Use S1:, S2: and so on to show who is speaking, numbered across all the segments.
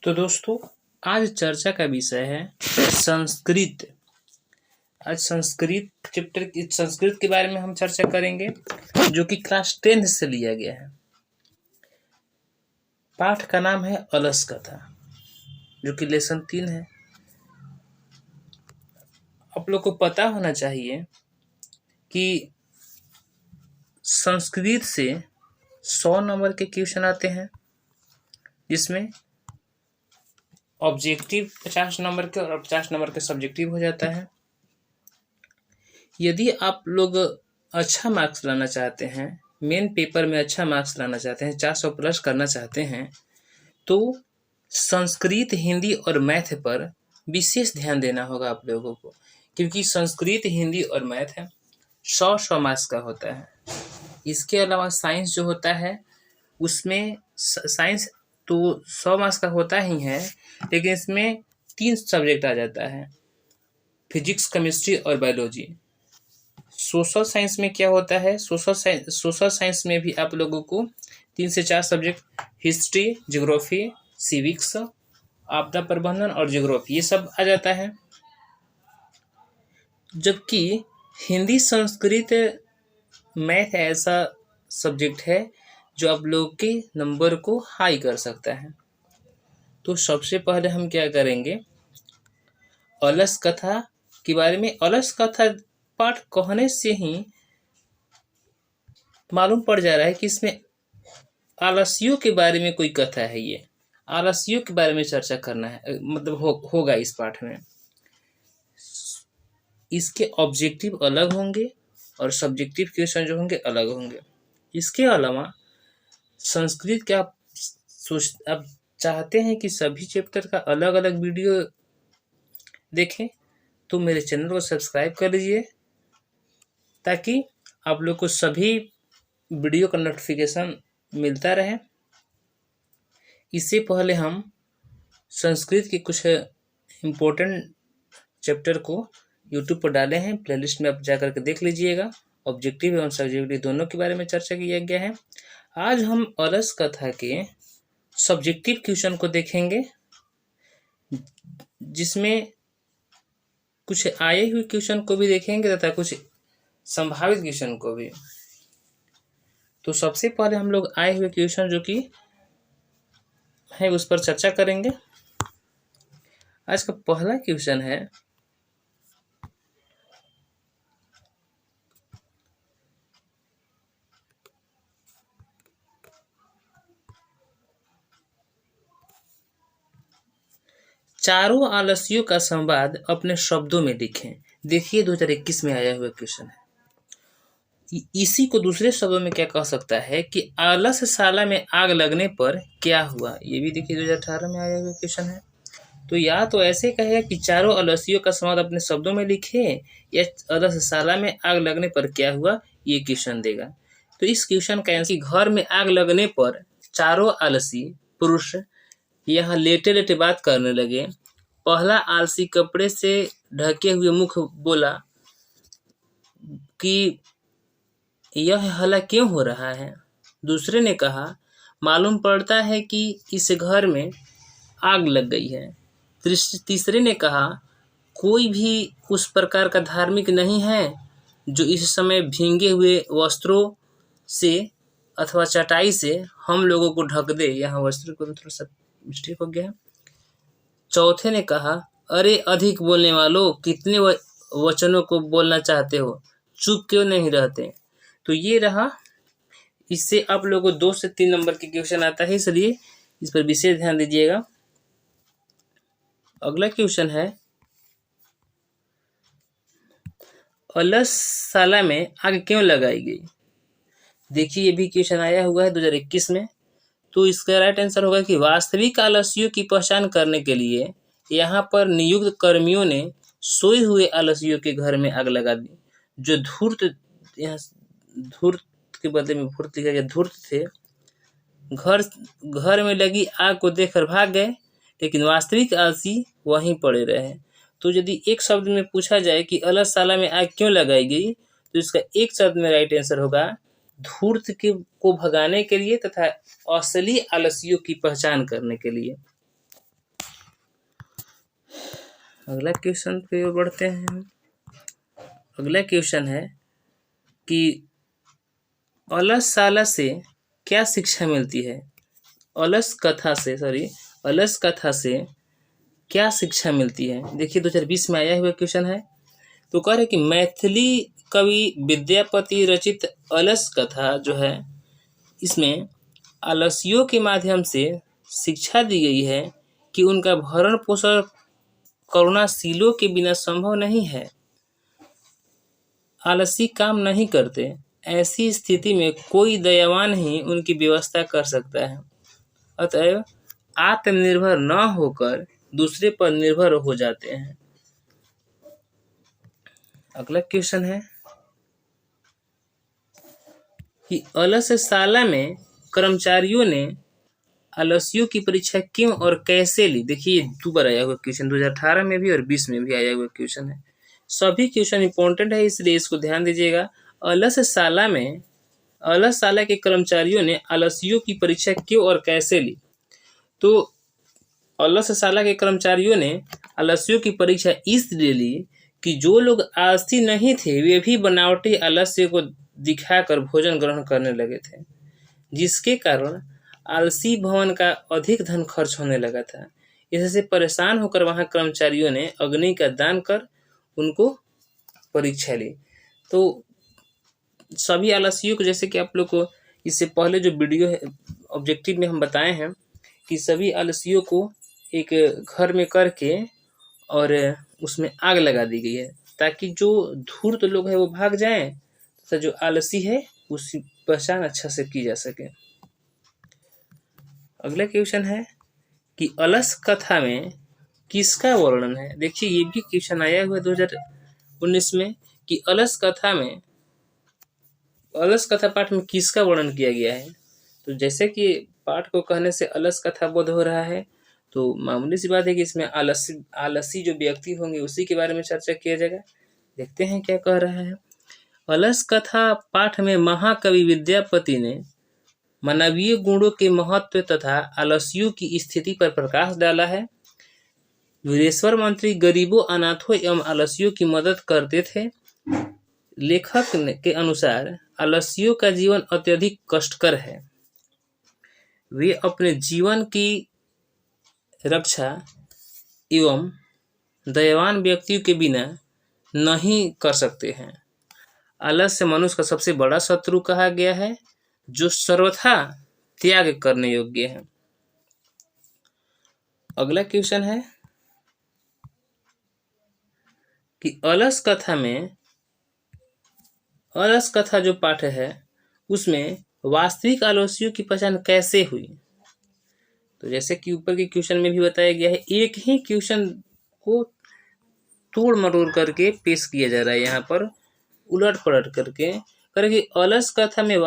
S1: तो दोस्तों, आज चर्चा का विषय है संस्कृत। आज संस्कृत के बारे में हम चर्चा करेंगे, जो कि क्लास 10 से लिया गया है। पाठ का नाम है अलस कथा, जो कि लेसन 3 है। आप लोग को पता होना चाहिए कि संस्कृत से 100 नंबर के क्वेश्चन आते हैं, जिसमें ऑब्जेक्टिव 50 नंबर के और 50 नंबर के सब्जेक्टिव हो जाता है। यदि आप लोग अच्छा मार्क्स लाना चाहते हैं, मेन पेपर में अच्छा मार्क्स लाना चाहते हैं, 400 प्लस करना चाहते हैं, तो संस्कृत, हिंदी और मैथ पर विशेष ध्यान देना होगा आप लोगों को, क्योंकि संस्कृत, हिंदी और मैथ 100 मार्क्स का होता है। इसके अलावा साइंस जो होता है, उसमें साइंस तो 100 मार्क्स का होता ही है, लेकिन इसमें 3 सब्जेक्ट आ जाता है, फिजिक्स, केमिस्ट्री और बायोलॉजी। सोशल साइंस में क्या होता है, सोशल साइंस में भी आप लोगों को 3 से 4 सब्जेक्ट, हिस्ट्री, ज्योग्राफी, सिविक्स, आपदा प्रबंधन और ज्योग्राफी, ये सब आ जाता है। जबकि हिंदी, संस्कृत, मैथ ऐसा सब्जेक्ट है जो आप लोग के नंबर को हाई कर सकता है। तो सबसे पहले हम क्या करेंगे, अलस कथा के बारे में। अलस कथा पाठ कहने से ही मालूम पड़ जा रहा है कि इसमें आलसियों के बारे में कोई कथा है। ये आलसियों के बारे में चर्चा करना है, मतलब होगा इस पाठ में। इसके ऑब्जेक्टिव अलग होंगे और सब्जेक्टिव क्वेश्चन जो होंगे अलग होंगे। इसके अलावा संस्कृत के आप चाहते हैं कि सभी चैप्टर का अलग अलग वीडियो देखें, तो मेरे चैनल को सब्सक्राइब कर लीजिए, ताकि आप लोग को सभी वीडियो का नोटिफिकेशन मिलता रहे। इससे पहले हम संस्कृत के कुछ इम्पोर्टेंट चैप्टर को यूट्यूब पर डाले हैं, प्लेलिस्ट में आप जाकर के देख लीजिएगा। ऑब्जेक्टिव एवं सब्जेक्टिव दोनों के बारे में चर्चा किया गया है। आज हम अलस कथा के सब्जेक्टिव क्वेश्चन को देखेंगे, जिसमें कुछ आए हुए क्वेश्चन को भी देखेंगे तथा कुछ संभावित क्वेश्चन को भी। तो सबसे पहले हम लोग आए हुए क्वेश्चन जो कि है उस पर चर्चा करेंगे। आज का पहला क्वेश्चन है, चारों आलसियों का संवाद अपने शब्दों में लिखें। देखिए 2021 में आया हुआ क्वेश्चन है। इसी को दूसरे शब्दों में क्या कह सकता है कि आलसशाला में आग लगने पर क्या हुआ। ये भी देखिए 2018 में आया हुआ क्वेश्चन है। तो या तो ऐसे कहेगा कि चारों आलसियों का संवाद अपने शब्दों में लिखे, या आलसशाला में आग लगने पर क्या हुआ, ये क्वेश्चन देगा। तो इस क्वेश्चन का आंसर, घर में आग लगने पर चारों आलसी पुरुष यहाँ लेटे लेटे बात करने लगे। पहला आलसी कपड़े से ढके हुए मुख बोला कि यह हल्ला क्यों हो रहा है। दूसरे ने कहा, मालूम पड़ता है कि इस घर में आग लग गई है। तीसरे ने कहा, कोई भी उस प्रकार का धार्मिक नहीं है जो इस समय भींगे हुए वस्त्रों से अथवा चटाई से हम लोगों को ढक दे। यहाँ वस्त्र को थोड़ा सा मिस्टेक हो गया। चौथे ने कहा, अरे अधिक बोलने वालों, कितने वचनों को बोलना चाहते हो, चुप क्यों नहीं रहते। तो ये रहा। इससे आप लोगों को 2 से 3 नंबर के क्वेश्चन आता है, इसलिए इस पर विशेष ध्यान दीजिएगा। अगला क्वेश्चन है, अलसशाला में आग क्यों लगाई गई। देखिए ये भी क्वेश्चन आया हुआ है 2021 में। तो इसका राइट आंसर होगा कि वास्तविक आलसियों की पहचान करने के लिए यहाँ पर नियुक्त कर्मियों ने सोए हुए आलसियों के घर में आग लगा दी, जो धूर्त, यहाँ धूर्त के बदले में भूर्त लिखा गया, धूर्त थे। घर में लगी आग को देखकर भाग गए, लेकिन वास्तविक आलसी वहीं पड़े रहे। तो यदि एक शब्द में पूछा जाए कि अलसशाला में आग क्यों लगाई गई, तो इसका एक शब्द में राइट आंसर होगा धूर्त को भगाने के लिए तथा असली आलसियों की पहचान करने के लिए। अगला क्वेश्चन पे और बढ़ते हैं हम। अगला क्वेश्चन है कि अलस साला से क्या शिक्षा मिलती है। अलस कथा से क्या शिक्षा मिलती है। देखिए 2020 में आया हुआ क्वेश्चन है। तो कह रहे कि मैथिली कवि विद्यापति रचित अलस कथा जो है, इसमें आलसियों के माध्यम से शिक्षा दी गई है कि उनका भरण पोषण करुणाशीलों के बिना संभव नहीं है। आलसी काम नहीं करते, ऐसी स्थिति में कोई दयावान ही उनकी व्यवस्था कर सकता है। अतएव आत्मनिर्भर न होकर दूसरे पर निर्भर हो जाते हैं। अगला क्वेश्चन है कि अलसशाला में कर्मचारियों ने आलसियों की परीक्षा क्यों और कैसे ली। देखिए 2 बार आया हुआ क्वेश्चन, 2018 में भी और 20 में भी आया हुआ क्वेश्चन है। सभी क्वेश्चन इंपॉर्टेंट है, इसलिए इसको ध्यान दीजिएगा। अलसशाला के कर्मचारियों ने आलसियों की परीक्षा क्यों और कैसे ली। तो अलसशाला के कर्मचारियों ने आलसियों की परीक्षा इसलिए ली कि जो लोग आलसी नहीं थे वे भी बनावटी आलस्य को दिखाकर भोजन ग्रहण करने लगे थे, जिसके कारण आलसी भवन का अधिक धन खर्च होने लगा था। इससे परेशान होकर वहां कर्मचारियों ने अग्नि का दान कर उनको परीक्षा ली। तो सभी आलसियों को, जैसे कि आप लोग को इससे पहले जो वीडियो है ऑब्जेक्टिव में हम बताए हैं कि सभी आलसियों को एक घर में करके और उसमें आग लगा दी गई है, ताकि जो धूर्त लोग हैं वो भाग जाएं तथा जो आलसी है उसकी पहचान अच्छा से की जा सके। अगला क्वेश्चन है कि अलस कथा में किसका वर्णन है। देखिए ये भी क्वेश्चन आया हुआ 2019 में कि अलस कथा पाठ में किसका वर्णन किया गया है। तो जैसे कि पाठ को कहने से अलस कथा बोध हो रहा है, तो मामूली सी बात है कि इसमें आलसी जो व्यक्ति होंगे उसी के बारे में चर्चा किया जाएगा। देखते हैं क्या कह रहा है। अलस कथा पाठ में महाकवि विद्यापति ने मानवीय गुणों के महत्व तथा आलसियों की स्थिति पर प्रकाश डाला है। वीरेश्वर मंत्री गरीबों, अनाथों एवं आलसियों की मदद करते थे। लेखक के अनुसार आलसियों का जीवन अत्यधिक कष्टकर है। वे अपने जीवन की रक्षा एवं दयावान व्यक्तियों के बिना नहीं कर सकते हैं। आलस्य मनुष्य का सबसे बड़ा शत्रु कहा गया है, जो सर्वथा त्याग करने योग्य है। अगला क्वेश्चन है कि अलस कथा जो पाठ है उसमें वास्तविक आलसियों की पहचान कैसे हुई। तो जैसे कि ऊपर के क्वेश्चन में भी बताया गया है, एक ही क्वेश्चन को तोड़ मरोड़ करके पेश किया जा रहा है, यहाँ पर उलट पलट करके करके अलस कथा में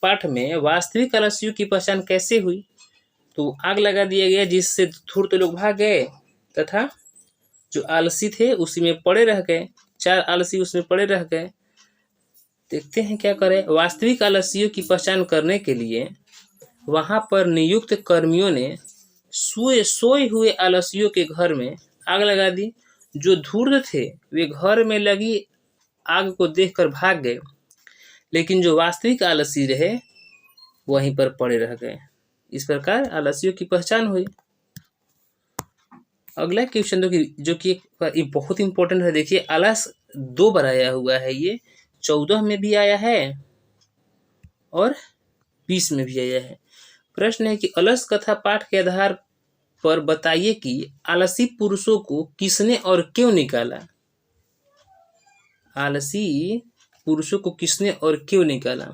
S1: पाठ में वास्तविक आलसियों की पहचान कैसे हुई। तो आग लगा दिया गया, जिससे धूर्त लोग भाग गए तथा जो आलसी थे उसी में पड़े रह गए। 4 आलसी उसमें पड़े रह गए। देखते हैं क्या करें। वास्तविक आलसियों की पहचान करने के लिए वहां पर नियुक्त कर्मियों ने सोए हुए आलसियों के घर में आग लगा दी। जो धूर्त थे वे घर में लगी आग को देखकर भाग गए, लेकिन जो वास्तविक आलसी रहे वहीं पर पड़े रह गए। इस प्रकार आलसियों की पहचान हुई। अगला क्वेश्चन जो कि बहुत इंपॉर्टेंट है। देखिए आलस 2 बार आया हुआ है, ये 14 में भी आया है और 20 में भी आया है। प्रश्न है कि अलस कथा पाठ के आधार पर बताइए कि आलसी पुरुषों को किसने और क्यों निकाला। आलसी पुरुषों को किसने और क्यों निकाला।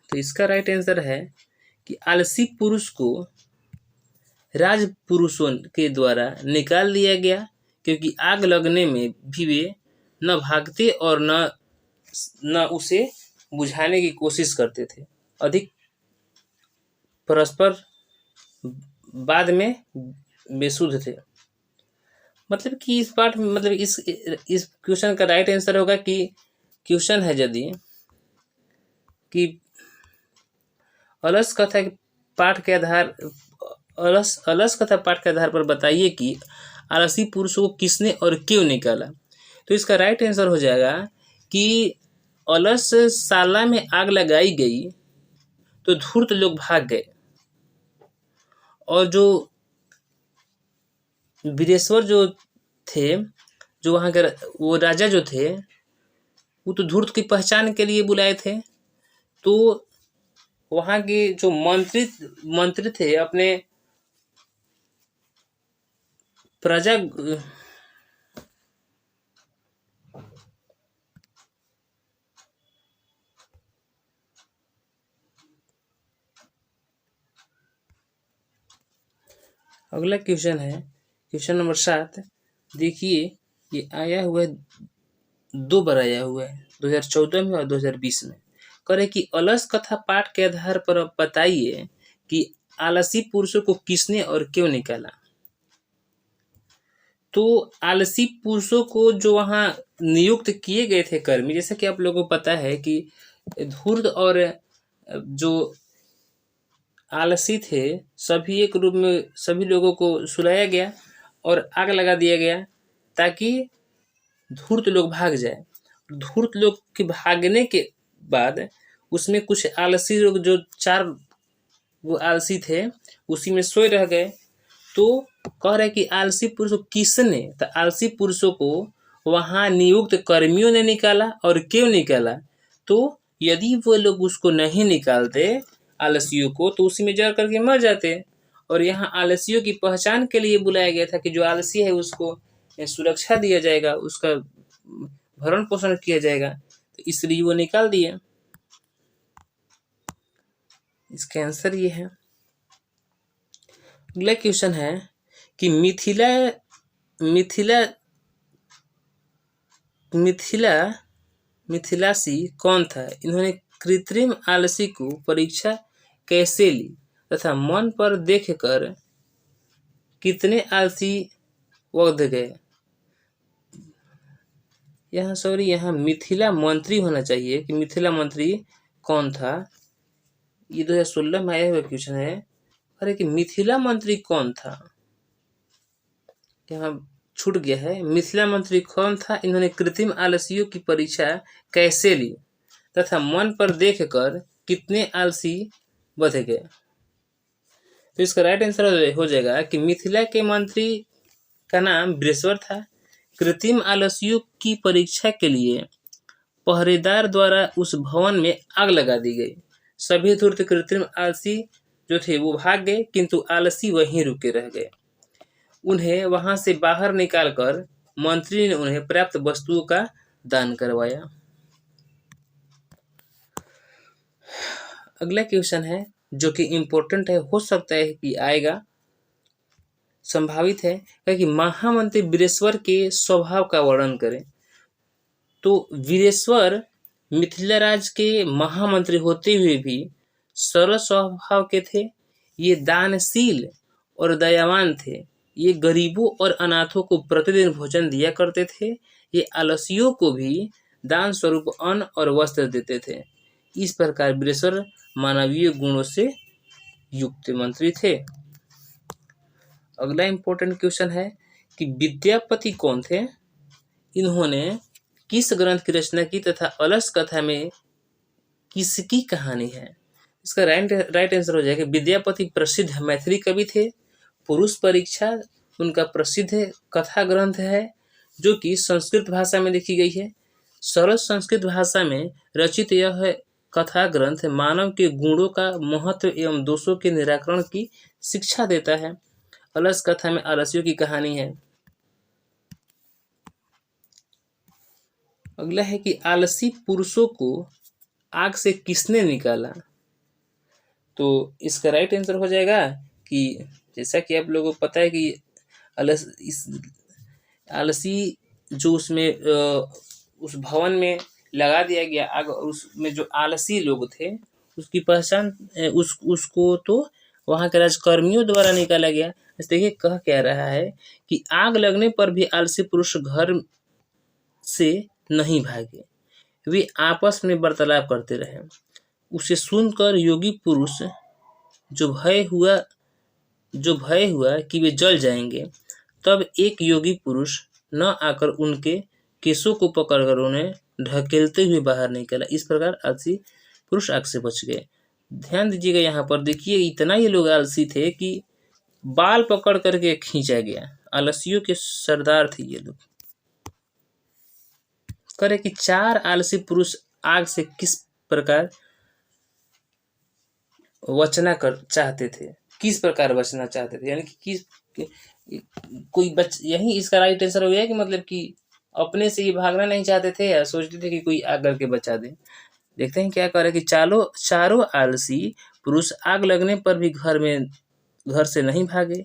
S1: तो इसका राइट आंसर है कि आलसी पुरुष को राजपुरुषों के द्वारा निकाल दिया गया, क्योंकि आग लगने में भी वे न भागते और न उसे बुझाने की कोशिश करते थे, अधिक परस्पर बाद में बेसुध थे। मतलब कि इस पाठ में, मतलब इस क्वेश्चन का राइट आंसर होगा कि क्वेश्चन है यदि कि अलस कथा के पाठ के आधार अलस अलस कथा पाठ के आधार पर बताइए कि आलसी पुरुषों को किसने और क्यों निकाला। तो इसका राइट आंसर हो जाएगा कि अलस शाला में आग लगाई गई तो धूर्त लोग भाग गए, और जो वीरेश्वर जो थे, जो वहाँ के वो राजा जो थे, वो तो धूर्त की पहचान के लिए बुलाए थे। तो वहाँ के जो मंत्री थे अपने प्रजा अगला क्वेश्चन है क्वेश्चन नंबर 7। देखिए ये आया हुआ है, 2 बार आया हुआ है, 2014 में और 2020 में। करे कि अलस कथा पाठ के आधार पर अब बताइए कि आलसी पुरुषों को किसने और क्यों निकाला। तो आलसी पुरुषों को जो वहाँ नियुक्त किए गए थे कर्मी, जैसे कि आप लोगों को पता है कि धूर्त और जो आलसी थे सभी एक रूप में सभी लोगों को सुलाया गया और आग लगा दिया गया ताकि धूर्त लोग भाग जाए। धूर्त लोग के भागने के बाद उसमें कुछ आलसी लोग जो 4 वो आलसी थे उसी में सोए रह गए। तो कह रहे कि आलसी पुरुषों किसने, तो आलसी पुरुषों को वहाँ नियुक्त कर्मियों ने निकाला और क्यों निकाला। तो यदि वो लोग उसको नहीं निकालते आलसियों को तो उसी में जल करके मर जाते, और यहाँ आलसियों की पहचान के लिए बुलाया गया था कि जो आलसी है उसको सुरक्षा दिया जाएगा, उसका भरण पोषण किया जाएगा, तो इसलिए वो निकाल दिए। इसका आंसर ये है। अगला क्वेश्चन है कि मिथिलासी कौन था, इन्होंने कृत्रिम आलसी को परीक्षा कैसे ली तथा मन पर देखकर कितने आलसी वध गए। यहाँ मिथिला मंत्री होना चाहिए कि मिथिला मंत्री कौन था। ये 2016 में आया हुआ क्वेश्चन है। अरे कि मिथिला मंत्री कौन था, यहाँ छूट गया है। मिथिला मंत्री कौन था, इन्होंने कृत्रिम आलसियों की परीक्षा कैसे ली तथा मन पर देखकर कितने आलसी बध गए। तो इसका राइट आंसर हो जाएगा कि मिथिला के मंत्री का नाम वीरेश्वर था। कृत्रिम आलसियों की परीक्षा के लिए पहरेदार द्वारा उस भवन में आग लगा दी गई। सभी धूर्त कृत्रिम आलसी जो थे वो भाग गए, किंतु आलसी वहीं रुके रह गए। उन्हें वहां से बाहर निकालकर मंत्री ने उन्हें पर्याप्त वस्तुओं का दान करवाया। अगला क्वेश्चन है जो कि इम्पोर्टेंट है, हो सकता है कि आएगा, संभावित है, कि महामंत्री वीरेश्वर के स्वभाव का वर्णन करें। तो वीरेश्वर मिथिला राज के महामंत्री होते हुए भी सरल स्वभाव के थे। ये दानशील और दयावान थे। ये गरीबों और अनाथों को प्रतिदिन भोजन दिया करते थे। ये आलसियों को भी दान स्वरूप अन्न और वस्त्र देते थे। इस प्रकार वीरेश्वर मानवीय गुणों से युक्त मंत्री थे। अगला इंपॉर्टेंट क्वेश्चन है कि विद्यापति कौन थे, इन्होंने किस ग्रंथ की रचना की तथा अलस कथा में किसकी कहानी है। इसका राइट आंसर हो जाएगा विद्यापति प्रसिद्ध मैथिली कवि थे। पुरुष परीक्षा उनका प्रसिद्ध कथा ग्रंथ है जो कि संस्कृत भाषा में लिखी गई है। सरल संस्कृत भाषा में रचित यह कथा ग्रंथ मानव के गुणों का महत्व एवं दोषों के निराकरण की शिक्षा देता है। अलस कथा में आलसियों की कहानी है। अगला है कि आलसी पुरुषों को आग से किसने निकाला। तो इसका राइट आंसर हो जाएगा कि जैसा कि आप लोगों को पता है कि आलसी जो उसमें उस भवन में लगा दिया गया आग, और उसमें जो आलसी लोग थे उसकी पहचान उसको तो वहाँ के राजकर्मियों द्वारा निकाला गया। इस देखिए कह क्या रहा है कि आग लगने पर भी आलसी पुरुष घर से नहीं भागे, वे आपस में वार्तालाप करते रहे। उसे सुनकर योगी पुरुष जो जो भय हुआ कि वे जल जाएंगे, तब एक योगी पुरुष न आकर उनके केशों को पकड़कर उन्हें ढकेलते हुए बाहर निकला। इस प्रकार आलसी पुरुष आग से बच गए। ध्यान दीजिएगा, यहाँ पर देखिए इतना ये लोग आलसी थे कि बाल पकड़ करके खींचा गया। आलसियों के सरदार थे ये लोग। करे कि 4 आलसी पुरुष आग से किस प्रकार बचना चाहते थे, किस प्रकार बचना चाहते थे, यानी कि कोई यही इसका राइट आंसर हो गया कि मतलब कि अपने से ही भागना नहीं चाहते थे या सोचते थे कि कोई आग करके बचा दे। देखते हैं क्या करे कि चारों आलसी पुरुष आग लगने पर भी घर से नहीं भागे।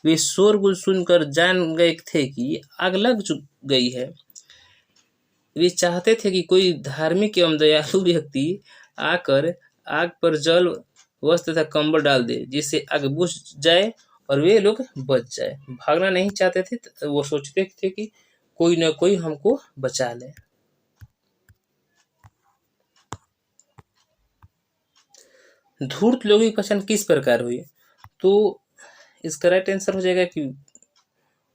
S1: वे शोरगुल सुनकर जान गए थे कि आग लग गई है। वे चाहते थे कि कोई धार्मिक एवं दयालु व्यक्ति आकर आग पर जल, वस्त्र तथा कंबल डाल दे, जिससे आग बुझ जाए और वे लोग बच जाए। भागना नहीं चाहते थे, वो सोचते थे कि कोई न कोई हमको बचा ले। धूर्त लोगों की पहचान किस प्रकार हुई? तो इसका राइट आंसर हो जाएगा कि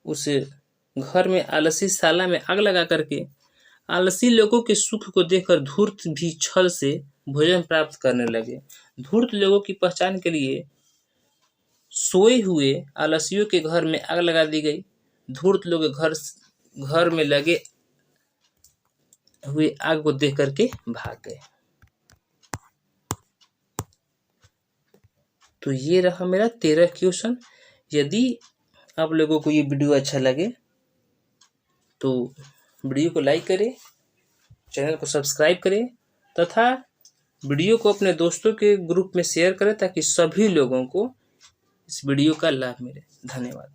S1: उस घर में आलसी शाला में आग लगा करके आलसी लोगों के सुख को देखकर धूर्त भी छल से भोजन प्राप्त करने लगे। धूर्त लोगों की पहचान के लिए सोए हुए आलसियों के घर में आग लगा दी गई। धूर्त लोग घर में लगे हुए आग को देख करके भाग गए। तो ये रहा मेरा 13 क्वेश्चन। यदि आप लोगों को ये वीडियो अच्छा लगे तो वीडियो को लाइक करें, चैनल को सब्सक्राइब करें तथा वीडियो को अपने दोस्तों के ग्रुप में शेयर करें ताकि सभी लोगों को इस वीडियो का लाभ मिले। धन्यवाद।